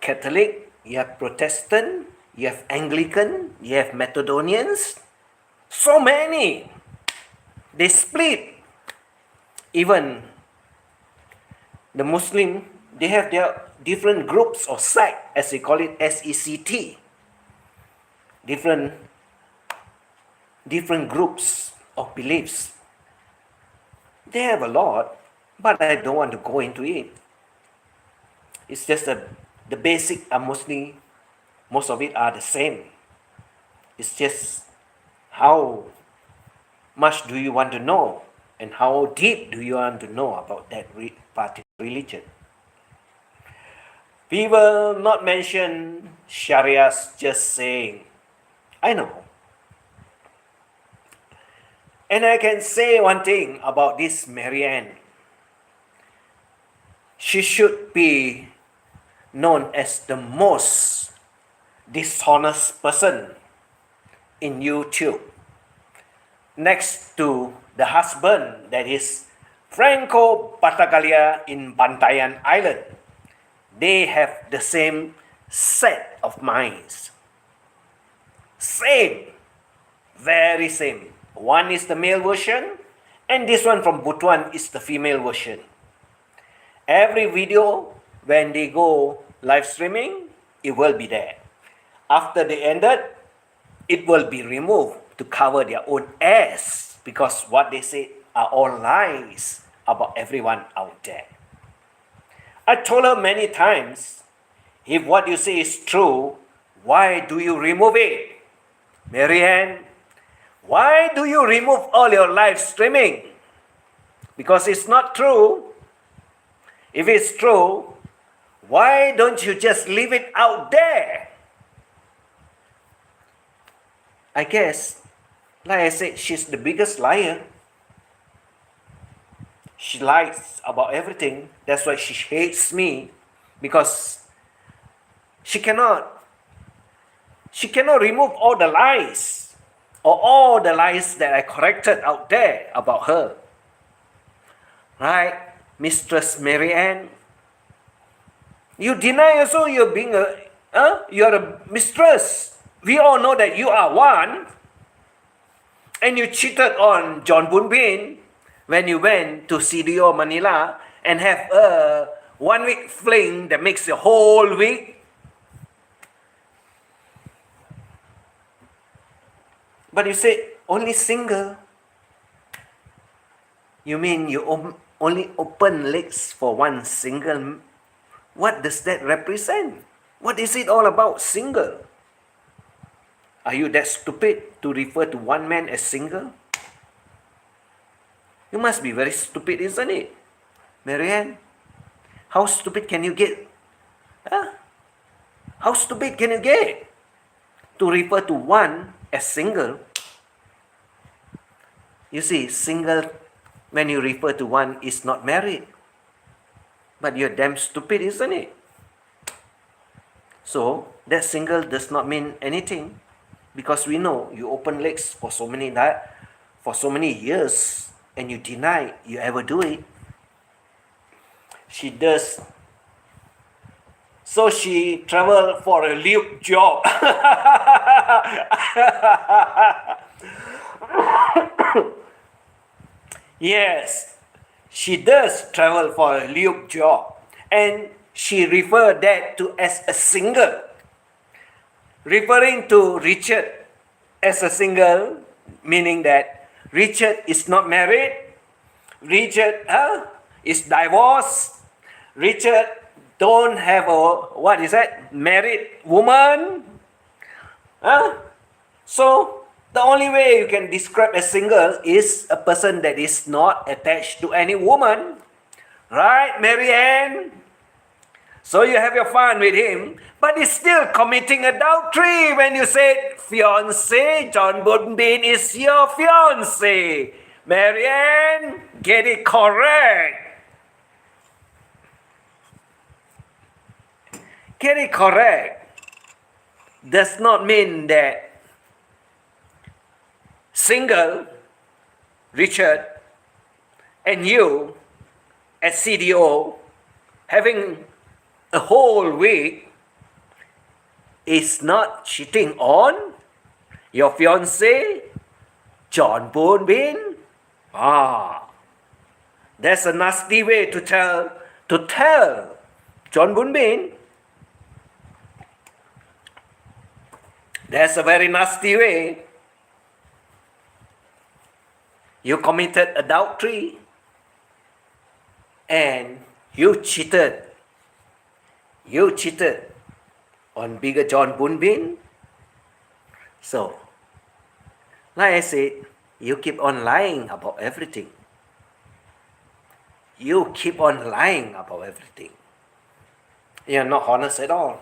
Catholic, you have Protestant, you have Anglican, you have Methodonians. So many. They split. Even the Muslim, they have their different groups or sect, as they call it, SECT. Different groups of beliefs. They have a lot, but I don't want to go into it. It's just the basic are mostly, most of it are the same. It's just how much do you want to know and how deep do you want to know about that particular religion. We will not mention Sharia's just saying, I know. And I can say one thing about this Marianne. She should be known as the most dishonest person in YouTube. Next to the husband, that is Franco Bataglia in Bantayan Island. They have the same set of minds. Same, very same. One is the male version, and this one from BUTUAN is the female version. Every video, when they go live streaming, it will be there. After they ended, it will be removed to cover their own ass, because what they say are all lies about everyone out there. I told her many times, if what you say is true, why do you remove it? Marianne, why do you remove all your live streaming? Because it's not true. If it's true, why don't you just leave it out there? I guess, like I said, she's the biggest liar. She lies about everything. That's why she hates me, because she cannot remove all the lies, or all the lies that I corrected out there about her. Right, Mistress Marianne? You deny also you're being you're a mistress. We all know that you are one. And you cheated on John Boon Bin when you went to CDO Manila and have a 1 week fling that makes the whole week. But you say only single. You mean you only open legs for one single? What does that represent? What is it all about, single? Are you that stupid to refer to one man as single? You must be very stupid, isn't it? Marianne, how stupid can you get? Huh? How stupid can you get to refer to one as single? You see, single, when you refer to one, is not married. But you're damn stupid, isn't it? So, that single does not mean anything. Because we know you open legs for so many years, and you deny you ever do it. She does. So she traveled for a lube job. Yes, she does travel for a lube job, and she referred that to as a single, referring to Richard as a single, meaning that Richard is not married, Richard is divorced, Richard don't have a married woman. So the only way you can describe a single is a person that is not attached to any woman. Right, Marianne? So you have your fun with him, but he's still committing adultery when you said, fiancé, John Boon Bin is your fiancé. Marianne, get it correct. Get it correct. Does not mean that single, Richard, and you at CDO having a whole week is not cheating on your fiancé, John Boon Bin. That's a nasty way to tell John Boon Bin. That's a very nasty way. You committed adultery and you cheated. You cheated on bigger John Boon Bin. So, like I said, you keep on lying about everything. You keep on lying about everything. You're not honest at all.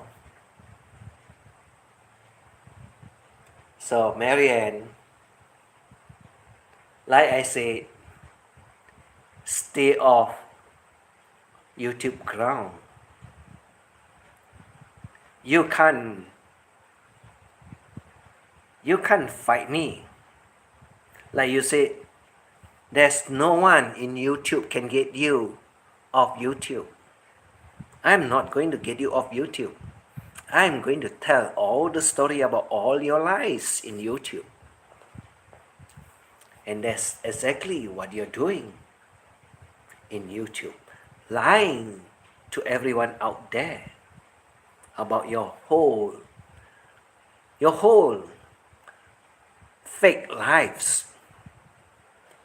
So, Marianne, like I said, stay off YouTube ground. You can't fight me. Like you said, there's no one in YouTube can get you off YouTube. I'm not going to get you off YouTube. I'm going to tell all the story about all your lies in YouTube. And that's exactly what you're doing in YouTube. Lying to everyone out there about your whole fake lives.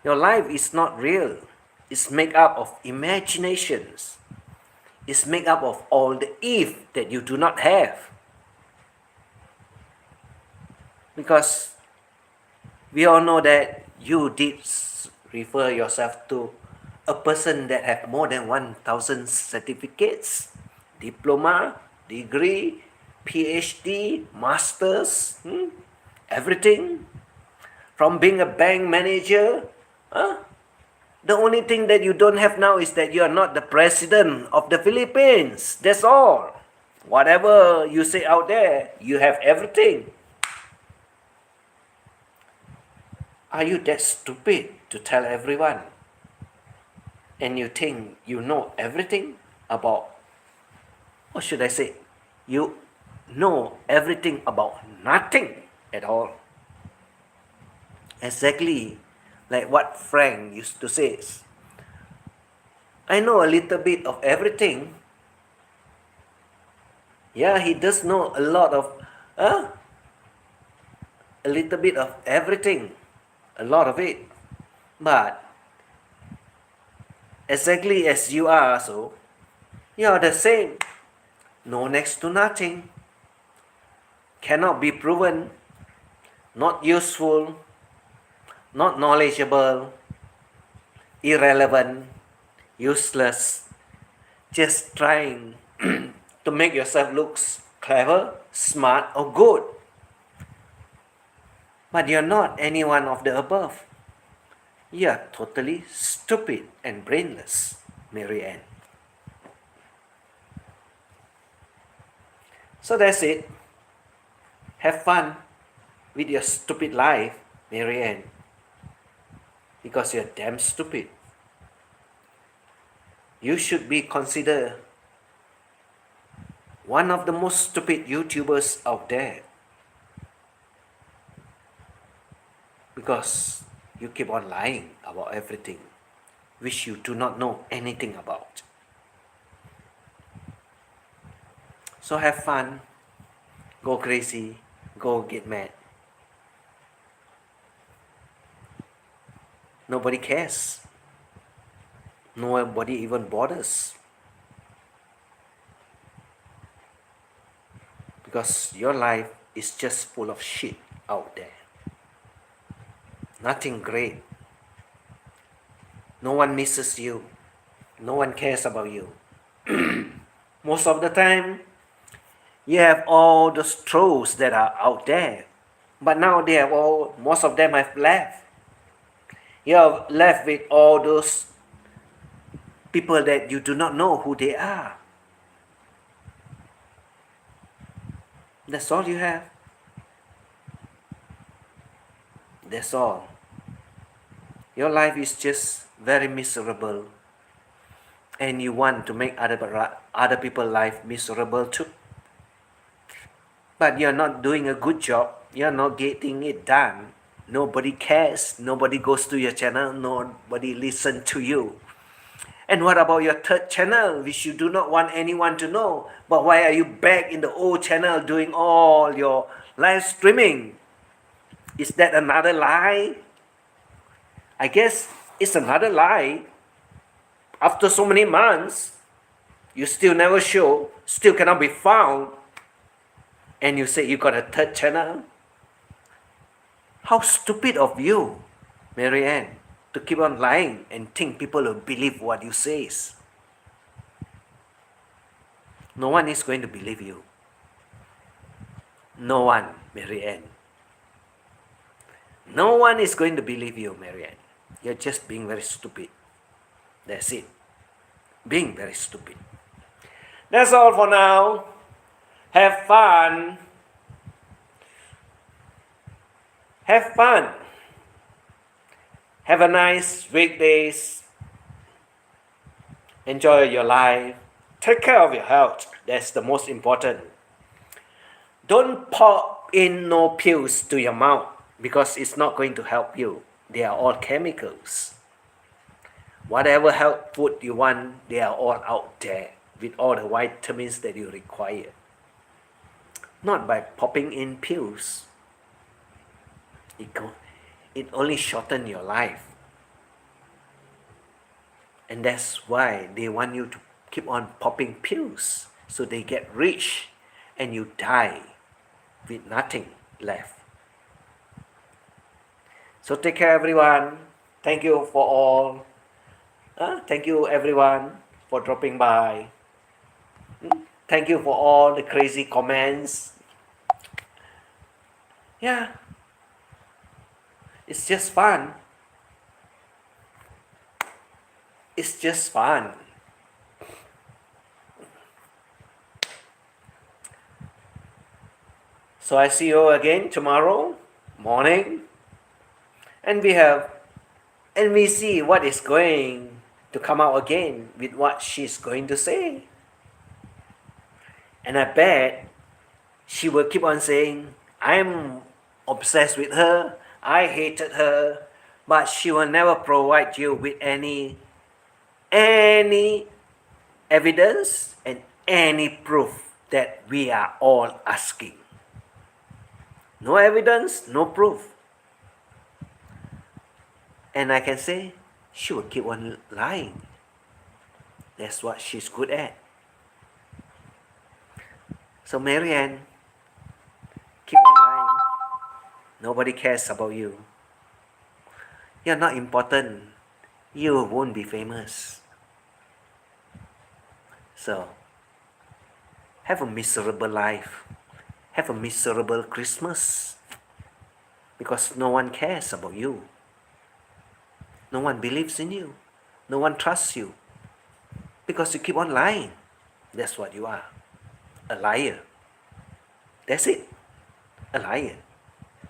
Your life is not real. It's made up of imaginations. It's made up of all the if that you do not have. Because we all know that you did refer yourself to a person that have more than 1,000 certificates, diploma, degree, PhD, masters, everything. From being a bank manager, the only thing that you don't have now is that you are not the president of the Philippines. That's all. Whatever you say out there, you have everything. Are you that stupid to tell everyone? And you think you know everything about, what should I say? You know everything about nothing at all. Exactly like what Frank used to say. I know a little bit of everything. Yeah, he does know a lot of, a little bit of everything. A lot of it. But exactly as you are, so you are the same. No next to nothing. Cannot be proven. Not useful. Not knowledgeable. Irrelevant. Useless. Just trying to make yourself look clever, smart, or good. But you're not any one of the above. You're totally stupid and brainless, Mary Ann. So that's it. Have fun with your stupid life, Mary Ann. Because you're damn stupid. You should be considered one of the most stupid YouTubers out there. Because you keep on lying about everything which you do not know anything about. So have fun, go crazy, go get mad. Nobody cares. Nobody even bothers. Because your life is just full of shit out there. Nothing great. No one misses you. No one cares about you. Most of the time, you have all those trolls that are out there. But now most of them have left. You are left with all those people that you do not know who they are. That's all you have. That's all. Your life is just very miserable. And you want to make other people's life miserable too. But you're not doing a good job. You're not getting it done. Nobody cares. Nobody goes to your channel. Nobody listens to you. And what about your third channel, which you do not want anyone to know? But why are you back in the old channel doing all your live streaming? Is that another lie? I guess it's another lie. After so many months, you still never show, still cannot be found. And you say you got a third channel? How stupid of you, Mary Ann, to keep on lying and think people will believe what you say. No one is going to believe you. No one, Mary Ann. No one is going to believe you, Mary Ann. You're just being very stupid. That's it. Being very stupid. That's all for now. Have fun. Have fun. Have a nice weekdays. Enjoy your life. Take care of your health. That's the most important. Don't pop in no pills to your mouth because it's not going to help you. They are all chemicals. Whatever health food you want, they are all out there with all the vitamins that you require. Not by popping in pills. It only shortens your life. And that's why they want you to keep on popping pills so they get rich and you die with nothing left. So take care, everyone. Thank you for all. Thank you, everyone, for dropping by. Thank you for all the crazy comments. Yeah, it's just fun. It's just fun. So I see you again tomorrow morning, and we see what is going to come out again with what she's going to say. And I bet she will keep on saying, I'm obsessed with her, I hated her, but she will never provide you with any evidence and any proof that we are all asking. No evidence, no proof. And I can say, she will keep on lying. That's what she's good at. So Marianne, keep on lying. Nobody cares about you. You're not important. You won't be famous. So, have a miserable life. Have a miserable Christmas. Because no one cares about you. No one believes in you. No one trusts you. Because you keep on lying. That's what you are. A liar. That's it. A liar.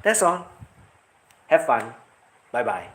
That's all. Have fun. Bye-bye.